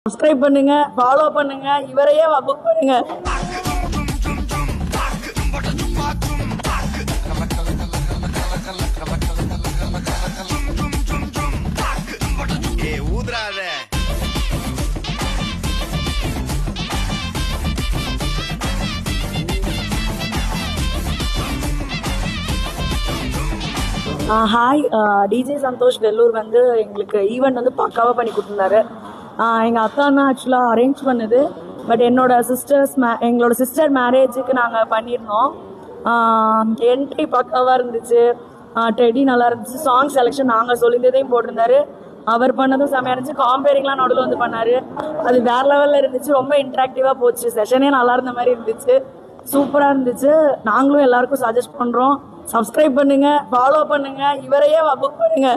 Subscribe பண்ணுங்க, follow பண்ணுங்க, இவரையே புக் பண்ணுங்க. ஹாய், டிஜே சந்தோஷ் வெல்லூர் வந்து எங்களுக்கு ஈவெண்ட் வந்து பக்காவாக பண்ணி கொடுத்துருந்தாரு. எங்கள் அக்கா தான் ஆக்சுவலாக அரேஞ்ச் பண்ணுது. பட் எங்களோட சிஸ்டர் மேரேஜுக்கு நாங்கள் பண்ணியிருந்தோம். என்ட்ரி பக்காவாக இருந்துச்சு, டெடி நல்லா இருந்துச்சு, சாங் செலெக்ஷன் நாங்கள் சொல்லியிருந்ததையும் போட்டிருந்தாரு. அவர் பண்ணதும் செம்மையாக இருந்துச்சு. காம்பேரிங்லாம் நடுவில் வந்து பண்ணார். அது வேறு லெவலில் இருந்துச்சு. ரொம்ப இன்ட்ராக்டிவாக போச்சு. செஷனே நல்லா இருந்த மாதிரி இருந்துச்சு. சூப்பராக இருந்துச்சு. நாங்களும் எல்லாருக்கும் சஜஸ்ட் பண்ணுறோம். சப்ஸ்கிரைப் பண்ணுங்க, ஃபாலோ பண்ணுங்க, இவரையே புக் பண்ணுங்க.